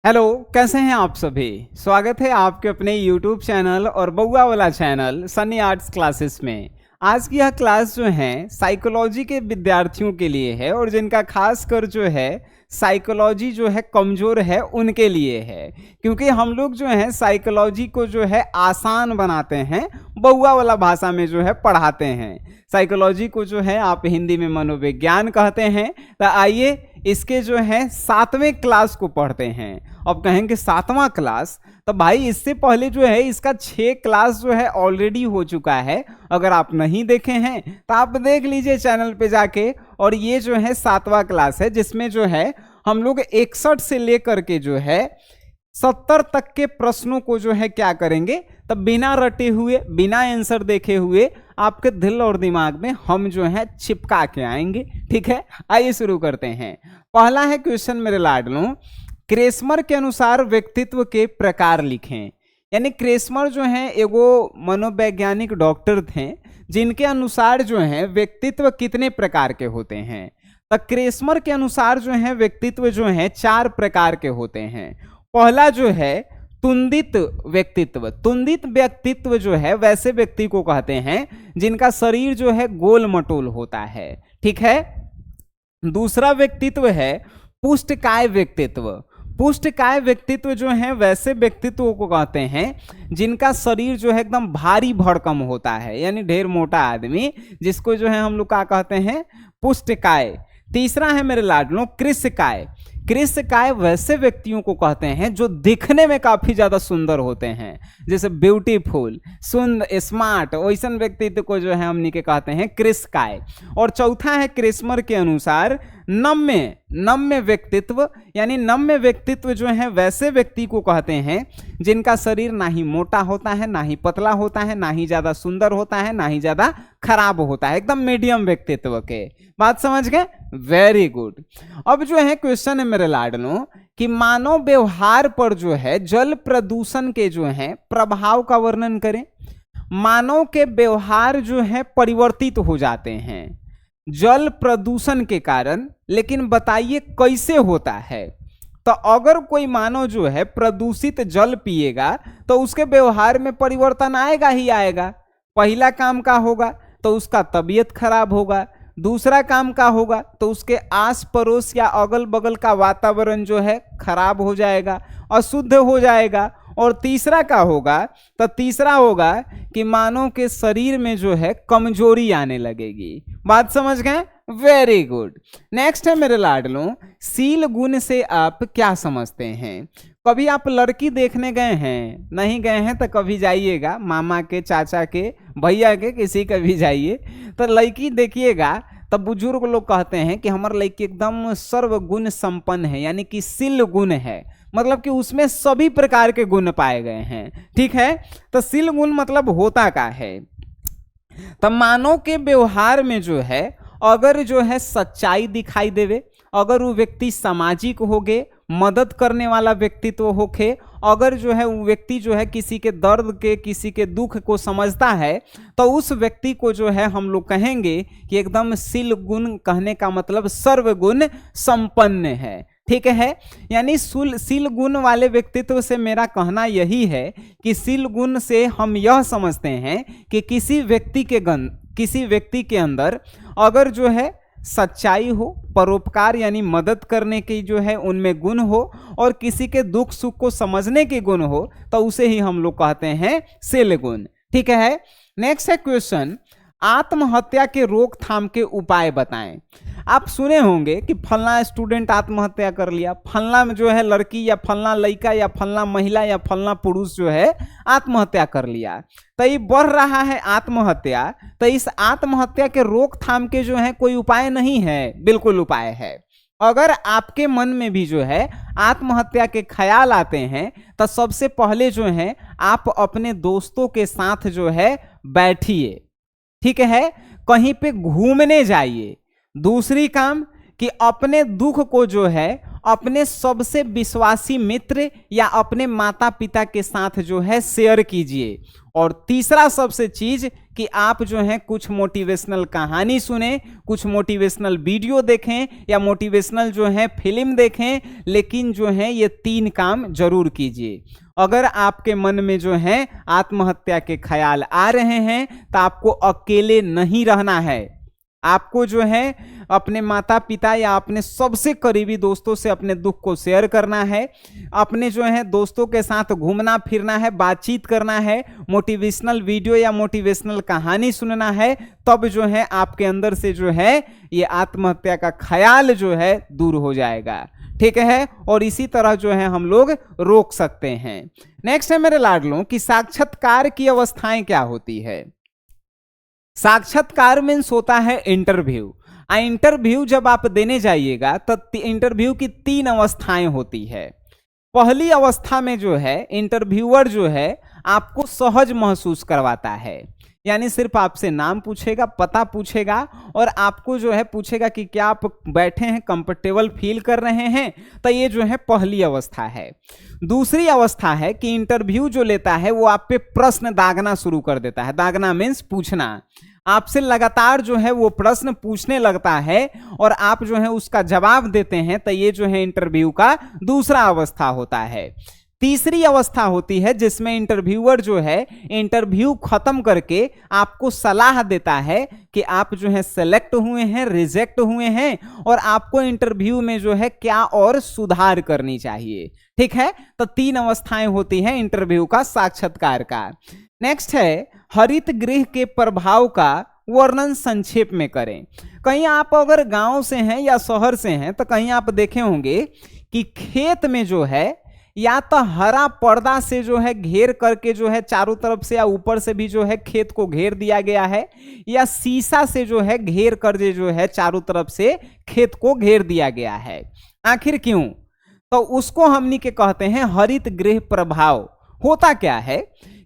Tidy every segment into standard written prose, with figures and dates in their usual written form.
Hello, कैसे हैं आप सभी। स्वागत है आपके अपने YouTube चैनल और बउआ वाला चैनल सनी आर्ट्स क्लासेस में। आज की यह क्लास जो है साइकोलॉजी के विद्यार्थियों के लिए है और जिनका खास कर जो है साइकोलॉजी जो है कमज़ोर है उनके लिए है, क्योंकि हम लोग जो है साइकोलॉजी को जो है आसान बनाते हैं, बउआ वाला भाषा में जो है पढ़ाते हैं। साइकोलॉजी को जो है आप हिंदी में मनोविज्ञान कहते हैं। तो आइए इसके जो है 7वें क्लास को पढ़ते हैं। अब कहेंगे 7वां क्लास, तो भाई इससे पहले जो है इसका 6 क्लास जो है ऑलरेडी हो चुका है। अगर आप नहीं देखे हैं तो आप देख लीजिए चैनल पे जाके। और ये जो है 7वां क्लास है जिसमें जो है हम लोग 61 से लेकर के जो है 70 तक के प्रश्नों को जो है क्या करेंगे, तब बिना रटे हुए बिना आंसर देखे हुए आपके दिल और दिमाग में हम जो है चिपका के आएंगे। ठीक है, आइए शुरू करते हैं। पहला है क्वेश्चन मेरे लाडलों, क्रेस्मर के अनुसार व्यक्तित्व के प्रकार लिखें। यानी क्रेस्मर जो है एगो मनोवैज्ञानिक डॉक्टर थे जिनके अनुसार जो है व्यक्तित्व कितने प्रकार के होते हैं। तो क्रेस्मर के अनुसार जो है व्यक्तित्व जो है 4 प्रकार के होते हैं। पहला जो है तुंदित व्यक्तित्व। तुंदित व्यक्तित्व जो है वैसे व्यक्ति को कहते हैं जिनका शरीर जो है गोल मटोल होता है। ठीक है। दूसरा व्यक्तित्व है पुष्टकाय व्यक्तित्व। पुष्टकाय व्यक्तित्व जो है वैसे व्यक्तित्व को कहते हैं जिनका शरीर जो है एकदम भारी भरकम होता है, यानी ढेर मोटा आदमी, जिसको जो है हम लोग क्या कहते हैं, पुष्टकाय। तीसरा है मेरे लाडलों कृशकाय। कृशकाय वैसे व्यक्तियों को कहते हैं जो दिखने में काफी ज्यादा सुंदर होते हैं, जैसे ब्यूटीफुल, सुंदर, स्मार्ट, वैसन व्यक्तित्व को जो है हमनी के कहते हैं कृशकाय। और चौथा है क्रेस्मर के अनुसार नम्य व्यक्तित्व। यानी नम्य व्यक्तित्व जो है वैसे व्यक्ति को कहते हैं जिनका शरीर ना ही मोटा होता है, ना ही पतला होता है, ना ही ज्यादा सुंदर होता है, ना ही ज्यादा खराब होता है, एकदम मीडियम व्यक्तित्व के। बात समझ गए? Very good. अब जो है क्वेश्चन है मेरे लाडलों कि मानव व्यवहार पर जो है जल प्रदूषण के जो है प्रभाव का वर्णन करें। मानव के व्यवहार जो है परिवर्तित हो जाते हैं जल प्रदूषण के कारण, लेकिन बताइए कैसे होता है। तो अगर कोई मानव जो है प्रदूषित जल पिएगा तो उसके व्यवहार में परिवर्तन आएगा ही आएगा। पहला काम का होगा तो उसका तबीयत खराब होगा, दूसरा काम का होगा तो उसके आस पड़ोस या अगल बगल का वातावरण जो है खराब हो जाएगा, अशुद्ध हो जाएगा। और तीसरा का होगा तो तीसरा होगा कि मानव के शरीर में जो है कमजोरी आने लगेगी। बात समझ गए? Very good. नेक्स्ट है मेरे लाडलों, शील गुण से आप क्या समझते हैं। कभी आप लड़की देखने गए हैं? नहीं गए हैं तो कभी जाइएगा, मामा के, चाचा के, भैया के, किसी का भी जाइए तो लड़की देखिएगा। तब बुजुर्ग लोग कहते हैं कि हमारा लड़की एकदम सर्वगुण संपन्न है, यानी कि शील गुण है, मतलब कि उसमें सभी प्रकार के गुण पाए गए हैं। ठीक है। तो शील गुण मतलब होता का है। तो मानव के व्यवहार में जो है अगर जो है सच्चाई दिखाई देवे, अगर वो व्यक्ति सामाजिक होगे, मदद करने वाला व्यक्तित्व होके, अगर जो है वो व्यक्ति जो है किसी के दर्द के, किसी के दुख को समझता है, तो उस व्यक्ति को जो है हम लोग कहेंगे कि एकदम शील गुण, कहने का मतलब सर्वगुण संपन्न है। ठीक है। यानी शील गुण वाले व्यक्तित्व से मेरा कहना यही है कि शील गुण से हम यह समझते हैं कि किसी व्यक्ति के अंदर अगर जो है सच्चाई हो, परोपकार यानी मदद करने की जो है उनमें गुण हो, और किसी के दुख सुख को समझने के गुण हो, तो उसे ही हम लोग कहते हैं शील गुण। ठीक है। नेक्स्ट है क्वेश्चन, आत्महत्या के रोकथाम के उपाय बताएं। आप सुने होंगे कि फलना स्टूडेंट आत्महत्या कर लिया, फलना में जो है लड़की या फलना लड़का या फलना महिला या फलना पुरुष जो है आत्महत्या कर लिया। तो ये बढ़ रहा है आत्महत्या। तो इस आत्महत्या के रोकथाम के जो है कोई उपाय नहीं है? बिल्कुल उपाय है। अगर आपके मन में भी जो है आत्महत्या के ख्याल आते हैं तो सबसे पहले जो है आप अपने दोस्तों के साथ जो है बैठिए। ठीक है। कहीं पे घूमने जाइए। दूसरी काम कि अपने दुख को जो है अपने सबसे विश्वासी मित्र या अपने माता पिता के साथ जो है शेयर कीजिए। और तीसरा सबसे चीज कि आप जो है कुछ मोटिवेशनल कहानी सुने, कुछ मोटिवेशनल वीडियो देखें या मोटिवेशनल जो है फिल्म देखें, लेकिन जो है ये 3 काम जरूर कीजिए। अगर आपके मन में जो है आत्महत्या के ख्याल आ रहे हैं तो आपको अकेले नहीं रहना है। आपको जो है अपने माता पिता या अपने सबसे करीबी दोस्तों से अपने दुख को शेयर करना है, अपने जो है दोस्तों के साथ घूमना फिरना है, बातचीत करना है, मोटिवेशनल वीडियो या मोटिवेशनल कहानी सुनना है, तब जो है आपके अंदर से जो है ये आत्महत्या का ख्याल जो है दूर हो जाएगा। ठीक है, और इसी तरह जो है हम लोग रोक सकते हैं। नेक्स्ट है मेरे लाडलों कि साक्षात्कार की अवस्थाएं क्या होती है। साक्षात्कार मीन्स होता है इंटरव्यू। इंटरव्यू जब आप देने जाइएगा तो इंटरव्यू की 3 अवस्थाएं होती है। पहली अवस्था में जो है इंटरव्यूअर जो है आपको सहज महसूस करवाता है, यानी सिर्फ आपसे नाम पूछेगा, पता पूछेगा और आपको जो है पूछेगा कि क्या आप बैठे हैं, कंफर्टेबल फील कर रहे हैं। तो ये जो है पहली अवस्था है। दूसरी अवस्था है कि इंटरव्यू जो लेता है वो आप पे प्रश्न दागना शुरू कर देता है। दागना मीन्स पूछना, आपसे लगातार जो है वो प्रश्न पूछने लगता है और आप जो है उसका जवाब देते हैं। तो ये जो है इंटरव्यू का दूसरा अवस्था होता है। तीसरी अवस्था होती है जिसमें इंटरव्यूअर जो है इंटरव्यू खत्म करके आपको सलाह देता है कि आप जो है सेलेक्ट हुए हैं, रिजेक्ट हुए हैं और आपको इंटरव्यू में जो है क्या और सुधार करनी चाहिए। ठीक है, तो 3 अवस्थाएं होती हैं इंटरव्यू का, साक्षात्कार का। नेक्स्ट है हरित गृह के प्रभाव का वर्णन संक्षेप में करें। कहीं आप अगर गांव से हैं या शहर से हैं तो कहीं आप देखे होंगे कि खेत में जो है या तो हरा पर्दा से जो है घेर करके जो है चारों तरफ से या ऊपर से भी जो है खेत को घेर दिया गया है, या शीशा से जो है घेर कर जो है चारों तरफ से खेत को घेर दिया गया है। आखिर क्यों? तो उसको हमनी के कहते हैं हरित गृह प्रभाव। होता क्या है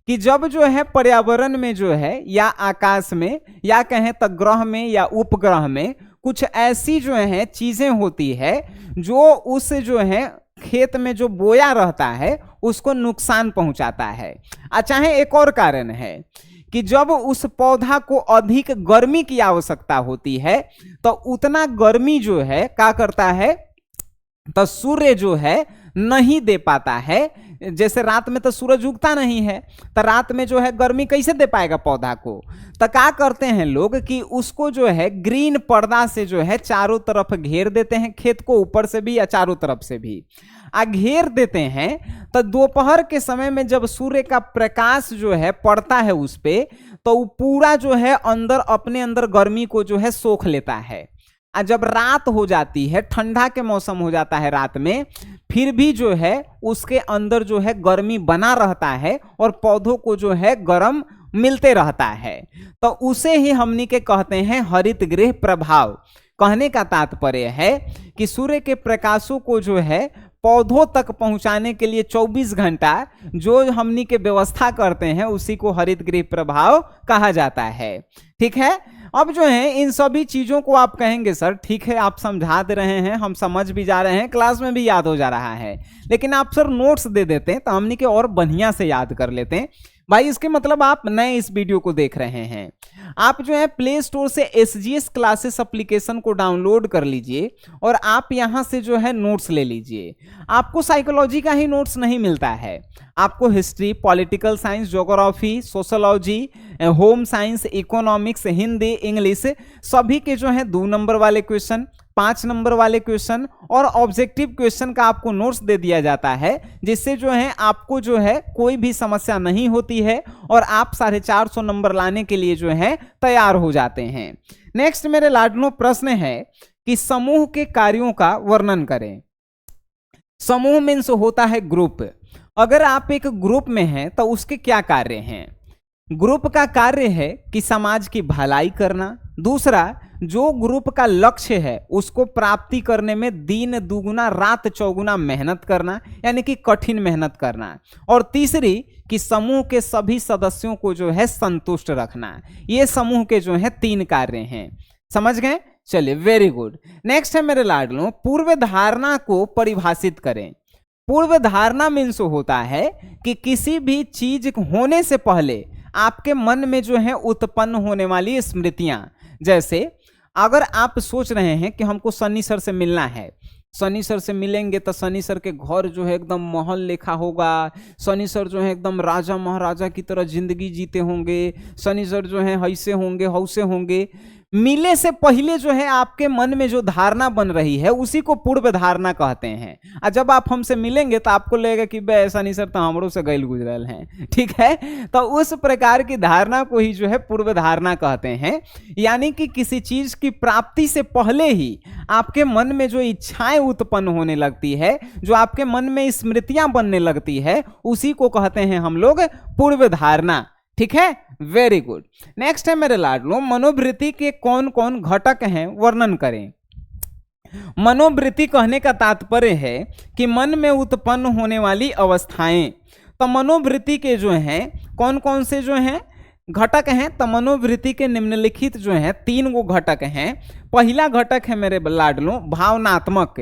कि जब जो है पर्यावरण में जो है या आकाश में या कहें तो ग्रह में या उपग्रह में कुछ ऐसी जो है चीजें होती है जो उस जो है खेत में जो बोया रहता है उसको नुकसान पहुंचाता है। चाहे एक और कारण है कि जब उस पौधा को अधिक गर्मी की आवश्यकता होती है तो उतना गर्मी जो है क्या करता है, तो सूर्य जो है नहीं दे पाता है। जैसे रात में तो सूरज उगता नहीं है तो रात में जो है गर्मी कैसे दे पाएगा पौधा को, तो क्या करते हैं लोग कि उसको जो है ग्रीन पर्दा से जो है चारों तरफ घेर देते हैं, खेत को ऊपर से भी या चारों तरफ से भी घेर देते हैं। तो दोपहर के समय में जब सूर्य का प्रकाश जो है पड़ता है उस पे, तो वो पूरा जो है अंदर अपने अंदर गर्मी को जो है सोख लेता है। जब रात हो जाती है, ठंडा के मौसम हो जाता है रात में, फिर भी जो है उसके अंदर जो है गर्मी बना रहता है और पौधों को जो है गर्म मिलते रहता है। तो उसे ही हमनी के कहते हैं हरित गृह प्रभाव। कहने का तात्पर्य है कि सूर्य के प्रकाशों को जो है पौधों तक पहुंचाने के लिए 24 घंटा जो हमनी के व्यवस्था करते हैं उसी को हरित गृह प्रभाव कहा जाता है। ठीक है, अब जो है इन सभी चीजों को आप कहेंगे सर ठीक है आप समझा दे रहे हैं, हम समझ भी जा रहे हैं, क्लास में भी याद हो जा रहा है, लेकिन आप सर नोट्स दे देते हैं तो हमनी के और बढ़िया से याद कर लेते हैं। भाई इसके मतलब आप नए इस वीडियो को देख रहे हैं। आप जो है प्ले स्टोर से SGS क्लासेस एप्लीकेशन को डाउनलोड कर लीजिए और आप यहां से जो है नोट्स ले लीजिए। आपको साइकोलॉजी का ही नोट्स नहीं मिलता है, आपको history, political science, geography, sociology, home science, economics, Hindi, English सभी के जो है 2 नंबर वाले क्वेश्चन, 5 नंबर वाले क्वेश्चन और ऑब्जेक्टिव क्वेश्चन का आपको नोट्स दे दिया जाता है, जिससे जो है आपको जो है कोई भी समस्या नहीं होती है और आप 450 नंबर लाने के लिए जो है तैयार हो जाते हैं। नेक्स्ट मेरे लाडलो प्रश्न है कि समूह के कार्यों का वर्णन करें। समूह मीन्स होता है ग्रुप। अगर आप एक ग्रुप में हैं तो उसके क्या कार्य हैं? ग्रुप का कार्य है कि समाज की भलाई करना। दूसरा, जो ग्रुप का लक्ष्य है उसको प्राप्ति करने में दिन दुगुना रात चौगुना मेहनत करना, यानी कि कठिन मेहनत करना। और तीसरी कि समूह के सभी सदस्यों को जो है संतुष्ट रखना। ये समूह के जो है 3 कार्य हैं। समझ गए? चलिए, वेरी गुड। नेक्स्ट है मेरे लाडलों, पूर्व धारणा को परिभाषित करें। पूर्व धारणा मीन्स होता है कि किसी भी चीज होने से पहले आपके मन में जो है उत्पन्न होने वाली स्मृतियां, जैसे अगर आप सोच रहे हैं कि हमको सन्नी सर से मिलना है, सनी सर से मिलेंगे तो सनी सर के घर जो है एकदम महल लेखा होगा, सनी सर जो है एकदम राजा महाराजा की तरह जिंदगी जीते होंगे, सनी सर जो है ऐसे होंगे हौसे होंगे। मिले से पहले जो है आपके मन में जो धारणा बन रही है उसी को पूर्व धारणा कहते हैं। और जब आप हमसे मिलेंगे तो आपको लगेगा कि बे ऐसा नहीं सर तो हमरों से गैल गुजरल हैं, ठीक है। तो उस प्रकार की धारणा को ही जो है पूर्व धारणा कहते हैं। यानी कि किसी चीज की प्राप्ति से पहले ही आपके मन में जो इच्छाएं उत्पन्न होने लगती है, जो आपके मन में स्मृतियां बनने लगती है, उसी को कहते हैं हम लोग पूर्व धारणा, ठीक है। Very good. नेक्स्ट है मेरे लाडलो, मनोवृत्ति के कौन कौन घटक हैं वर्णन करें। मनोवृत्ति कहने का तात्पर्य है कि मन में उत्पन्न होने वाली अवस्थाएं। तो मनोवृत्ति के जो हैं कौन कौन से जो हैं घटक हैं, तो मनोवृत्ति के निम्नलिखित जो हैं 3 गो घटक हैं। पहला घटक है मेरे लाडलो भावनात्मक,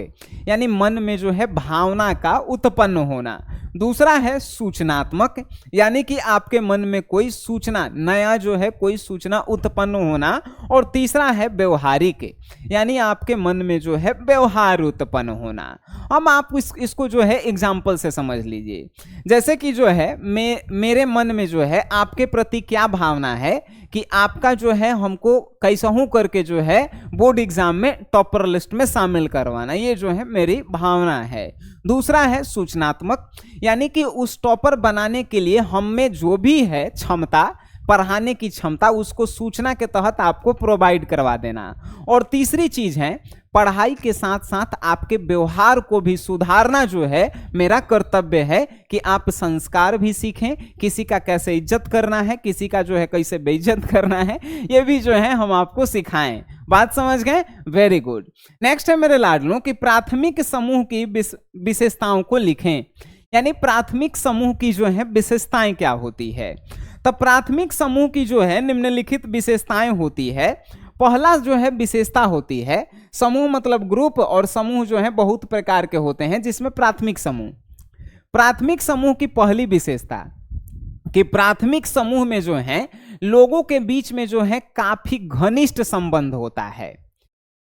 यानी मन में जो है भावना का उत्पन्न होना। दूसरा है सूचनात्मक, यानी कि आपके मन में कोई सूचना नया जो है कोई सूचना उत्पन्न होना। और तीसरा है व्यवहारिक, यानी आपके मन में जो है व्यवहार उत्पन्न होना। हम आप इसको जो है एग्जाम्पल से समझ लीजिए। जैसे कि जो है मेरे मन में जो है आपके प्रति क्या भावना है कि आपका जो है हमको कैसा करके जो है बोर्ड एग्जाम में टॉपर लिस्ट में शामिल करवाना, ये जो है मेरी भावना है। दूसरा है सूचनात्मक, यानी कि उस टॉपर बनाने के लिए हम में जो भी है क्षमता, पढ़ाने की क्षमता, उसको सूचना के तहत आपको प्रोवाइड करवा देना। और तीसरी चीज है पढ़ाई के साथ साथ आपके व्यवहार को भी सुधारना, जो है मेरा कर्तव्य है कि आप संस्कार भी सीखें, किसी का कैसे इज्जत करना है, किसी का जो है कैसे बेइज्जत करना है, ये भी जो है हम आपको सिखाएं। बात समझ गए? Very good. नेक्स्ट है मेरे लाडलों कि प्राथमिक समूह की विशेषताओं को लिखें, यानी प्राथमिक समूह की जो है विशेषताएं क्या होती है। तो प्राथमिक समूह की जो है निम्नलिखित विशेषताएं होती है। पहला जो है विशेषता होती है, समूह मतलब ग्रुप, और समूह जो है बहुत प्रकार के होते हैं जिसमें प्राथमिक समूह की पहली विशेषता कि प्राथमिक समूह में जो है लोगों के बीच में जो है काफी घनिष्ठ संबंध होता है।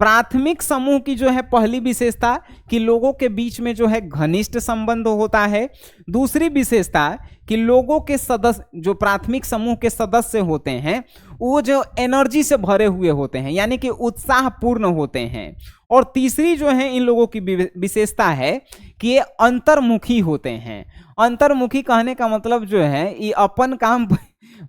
प्राथमिक समूह की जो है पहली विशेषता कि लोगों के बीच में जो है घनिष्ठ संबंध होता है। दूसरी विशेषता कि लोगों के सदस्य, जो प्राथमिक समूह के सदस्य होते हैं, वो जो एनर्जी से भरे हुए होते हैं, यानी कि उत्साहपूर्ण होते हैं। और तीसरी जो है इन लोगों की विशेषता है कि ये अंतर्मुखी होते हैं। अंतर्मुखी कहने का मतलब जो है ये अपन काम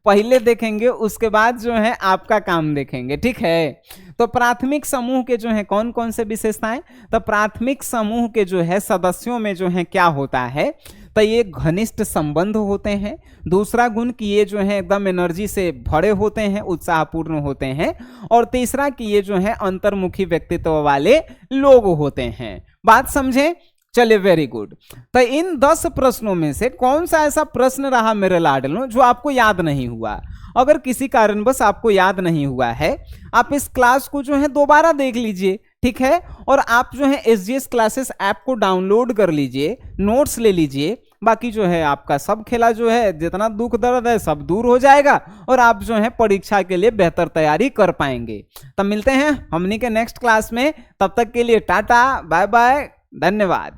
पहले देखेंगे, उसके बाद जो है आपका काम देखेंगे, ठीक है। तो प्राथमिक समूह के जो है कौन कौन से विशेषताएं, तो प्राथमिक समूह के जो है सदस्यों में जो है क्या होता है, तो ये घनिष्ठ संबंध होते हैं। दूसरा गुण कि ये जो है एकदम एनर्जी से भरे होते हैं, उत्साहपूर्ण होते हैं। और तीसरा कि ये जो है अंतर्मुखी व्यक्तित्व वाले लोग होते हैं। बात समझे? चलिए, वेरी गुड। तो इन 10 प्रश्नों में से कौन सा ऐसा प्रश्न रहा मेरे लाडलों जो आपको याद नहीं हुआ? अगर किसी कारणवश आपको याद नहीं हुआ है, आप इस क्लास को जो है दोबारा देख लीजिए, ठीक है। और आप जो है SGS क्लासेस ऐप को डाउनलोड कर लीजिए, नोट्स ले लीजिए। बाकी जो है आपका सब खेला जो है, जितना दुख दर्द है सब दूर हो जाएगा और आप जो है परीक्षा के लिए बेहतर तैयारी कर पाएंगे। तब मिलते हैं हमनी के नेक्स्ट क्लास में। तब तक के लिए टाटा, बाय बाय, धन्यवाद।